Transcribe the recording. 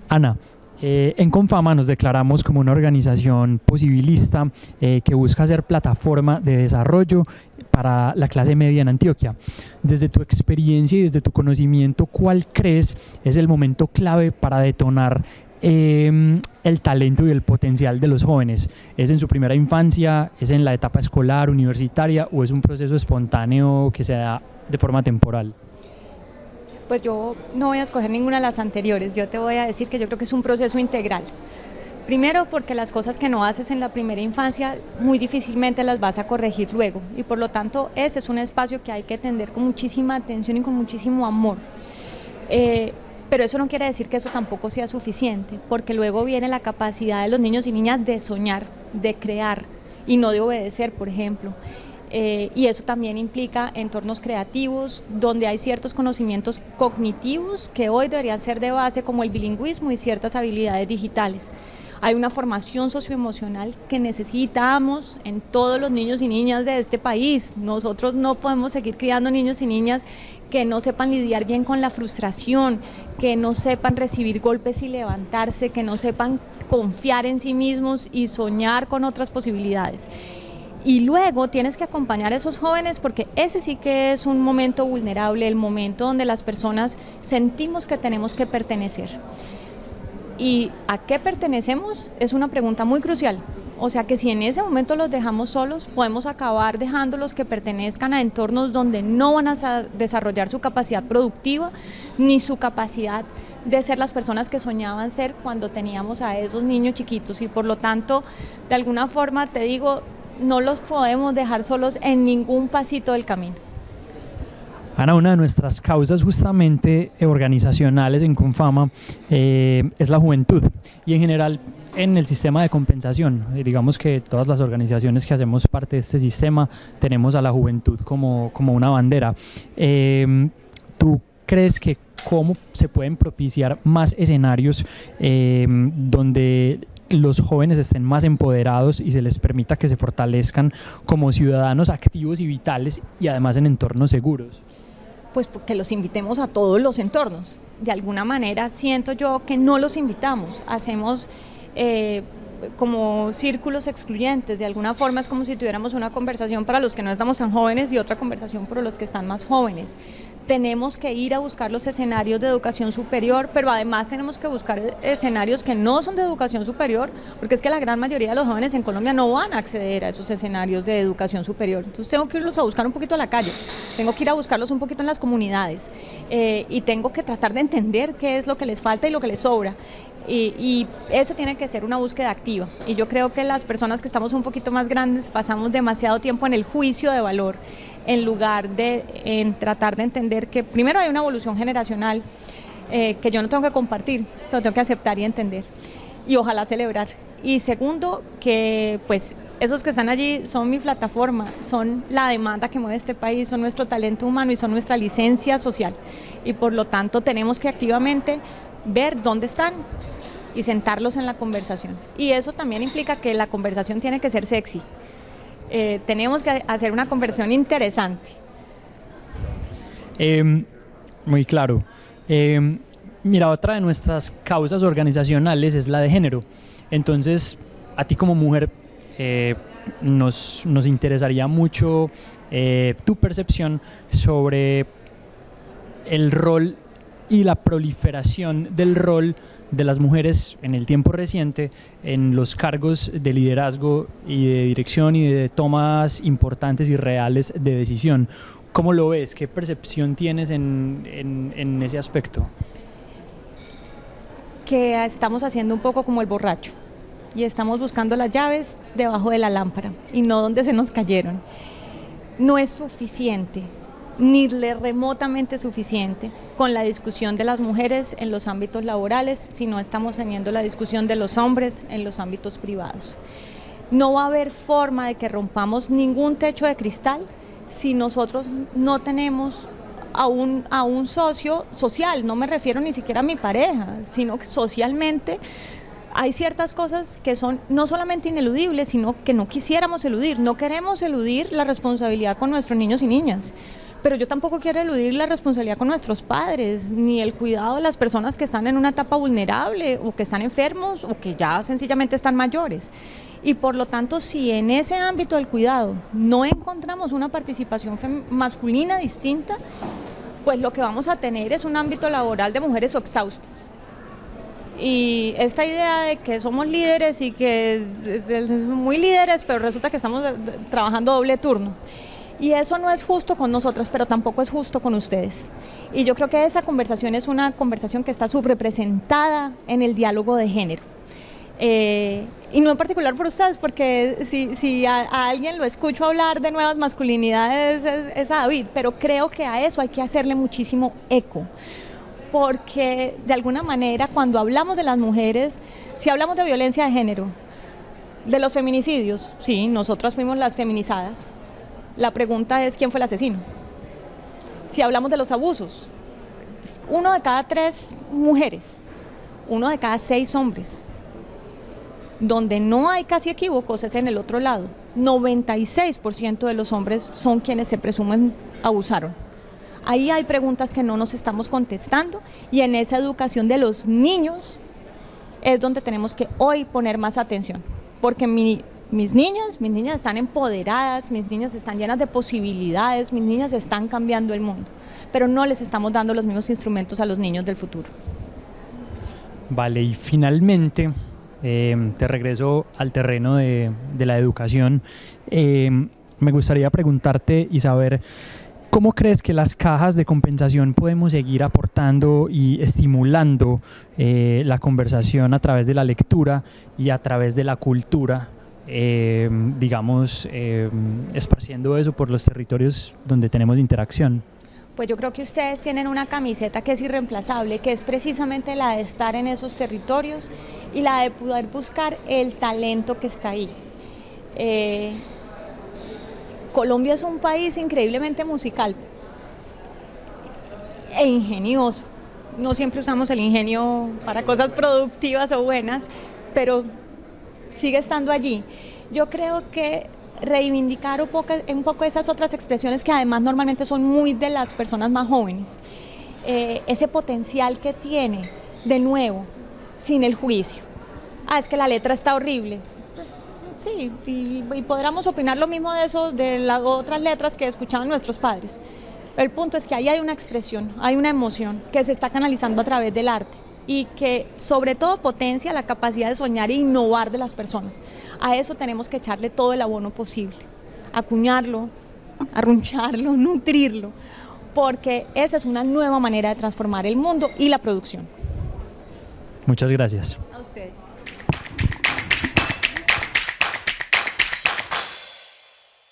Ana, en Confama nos declaramos como una organización posibilista que busca ser plataforma de desarrollo para la clase media en Antioquia. Desde tu experiencia y desde tu conocimiento, ¿cuál crees es el momento clave para detonar el talento y el potencial de los jóvenes? ¿Es en su primera infancia, es en la etapa escolar, universitaria, o es un proceso espontáneo que se da de forma temporal? Pues yo no voy a escoger ninguna de las anteriores, yo te voy a decir que yo creo que es un proceso integral. Primero porque las cosas que no haces en la primera infancia muy difícilmente las vas a corregir luego, y por lo tanto ese es un espacio que hay que atender con muchísima atención y con muchísimo amor. Pero eso no quiere decir que eso tampoco sea suficiente, porque luego viene la capacidad de los niños y niñas de soñar, de crear y no de obedecer, por ejemplo. Y eso también implica entornos creativos donde hay ciertos conocimientos cognitivos que hoy deberían ser de base, como el bilingüismo y ciertas habilidades digitales. Hay una formación socioemocional que necesitamos en todos los niños y niñas de este país. Nosotros no podemos seguir criando niños y niñas que no sepan lidiar bien con la frustración, que no sepan recibir golpes y levantarse, que no sepan confiar en sí mismos y soñar con otras posibilidades. Y luego tienes que acompañar a esos jóvenes, porque ese sí que es un momento vulnerable, el momento donde las personas sentimos que tenemos que pertenecer. ¿Y a qué pertenecemos? Es una pregunta muy crucial. O sea que si en ese momento los dejamos solos, podemos acabar dejándolos que pertenezcan a entornos donde no van a desarrollar su capacidad productiva ni su capacidad de ser las personas que soñaban ser cuando teníamos a esos niños chiquitos. Y por lo tanto, de alguna forma te digo, no los podemos dejar solos en ningún pasito del camino. Ana, una de nuestras causas justamente organizacionales en Confama es la juventud, y en general en el sistema de compensación. Digamos que todas las organizaciones que hacemos parte de este sistema tenemos a la juventud como una bandera. ¿Tú crees que cómo se pueden propiciar más escenarios donde los jóvenes estén más empoderados y se les permita que se fortalezcan como ciudadanos activos y vitales, y además en entornos seguros? Pues que los invitemos a todos los entornos. De alguna manera siento yo que no los invitamos, hacemos como círculos excluyentes. De alguna forma es como si tuviéramos una conversación para los que no estamos tan jóvenes y otra conversación para los que están más jóvenes. Tenemos que ir a buscar los escenarios de educación superior, pero además tenemos que buscar escenarios que no son de educación superior, porque es que la gran mayoría de los jóvenes en Colombia no van a acceder a esos escenarios de educación superior. Entonces tengo que irlos a buscar un poquito a la calle, tengo que ir a buscarlos un poquito en las comunidades, y tengo que tratar de entender qué es lo que les falta y lo que les sobra. Y esa tiene que ser una búsqueda activa, y yo creo que las personas que estamos un poquito más grandes pasamos demasiado tiempo en el juicio de valor, en lugar de tratar de entender que primero hay una evolución generacional que yo no tengo que compartir, lo tengo que aceptar y entender, y ojalá celebrar. Y segundo, que pues esos que están allí son mi plataforma, son la demanda que mueve este país, son nuestro talento humano y son nuestra licencia social, y por lo tanto tenemos que activamente ver dónde están y sentarlos en la conversación. Y eso también implica que la conversación tiene que ser sexy. Tenemos que hacer una conversación interesante. Muy claro. Mira, otra de nuestras causas organizacionales es la de género. Entonces, a ti como mujer nos interesaría mucho tu percepción sobre el rol y la proliferación del rol de las mujeres en el tiempo reciente en los cargos de liderazgo y de dirección y de tomas importantes y reales de decisión. ¿Cómo lo ves? ¿Qué percepción tienes en ese aspecto? Que estamos haciendo un poco como el borracho y estamos buscando las llaves debajo de la lámpara y no donde se nos cayeron. No es suficiente, ni remotamente suficiente, con la discusión de las mujeres en los ámbitos laborales si no estamos teniendo la discusión de los hombres en los ámbitos privados. No va a haber forma de que rompamos ningún techo de cristal si nosotros no tenemos a un socio social. No me refiero ni siquiera a mi pareja, sino que socialmente hay ciertas cosas que son no solamente ineludibles, sino que no quisiéramos eludir. No queremos eludir la responsabilidad con nuestros niños y niñas, pero yo tampoco quiero eludir la responsabilidad con nuestros padres, ni el cuidado de las personas que están en una etapa vulnerable o que están enfermos o que ya sencillamente están mayores. Y por lo tanto, si en ese ámbito del cuidado no encontramos una participación masculina distinta, pues lo que vamos a tener es un ámbito laboral de mujeres exhaustas. Y esta idea de que somos líderes y que muy líderes, pero resulta que estamos trabajando doble turno. Y eso no es justo con nosotras, pero tampoco es justo con ustedes. Y yo creo que esa conversación es una conversación que está subrepresentada en el diálogo de género. Y no en particular por ustedes, porque si a alguien lo escucho hablar de nuevas masculinidades es a David, pero creo que a eso hay que hacerle muchísimo eco. Porque de alguna manera cuando hablamos de las mujeres, si hablamos de violencia de género, de los feminicidios, sí, nosotras fuimos las feminizadas. La pregunta es ¿quién fue el asesino? Si hablamos de los abusos, 1 de cada 3 mujeres, 1 de cada 6 hombres. Donde no hay casi equívocos es en el otro lado. 96% de los hombres son quienes se presumen abusaron. Ahí hay preguntas que no nos estamos contestando y en esa educación de los niños es donde tenemos que hoy poner más atención, porque mis niñas están empoderadas, mis niñas están llenas de posibilidades, mis niñas están cambiando el mundo, pero no les estamos dando los mismos instrumentos a los niños del futuro. Vale, y finalmente te regreso al terreno de la educación. Me gustaría preguntarte y saber ¿cómo crees que las cajas de compensación podemos seguir aportando y estimulando la conversación a través de la lectura y a través de la cultura, esparciendo eso por los territorios donde tenemos interacción? Pues yo creo que ustedes tienen una camiseta que es irreemplazable, que es precisamente la de estar en esos territorios y la de poder buscar el talento que está ahí. Colombia es un país increíblemente musical e ingenioso. No siempre usamos el ingenio para cosas productivas o buenas, pero sigue estando allí. Yo creo que reivindicar un poco esas otras expresiones que además normalmente son muy de las personas más jóvenes, ese potencial que tiene, de nuevo, sin el juicio. Es que la letra está horrible. Pues, sí, y podríamos opinar lo mismo de eso, de las otras letras que escuchaban nuestros padres. El punto es que ahí hay una expresión, hay una emoción que se está canalizando a través del arte y que sobre todo potencia la capacidad de soñar e innovar de las personas. A eso tenemos que echarle todo el abono posible, acuñarlo, arruncharlo, nutrirlo, porque esa es una nueva manera de transformar el mundo y la producción. Muchas gracias.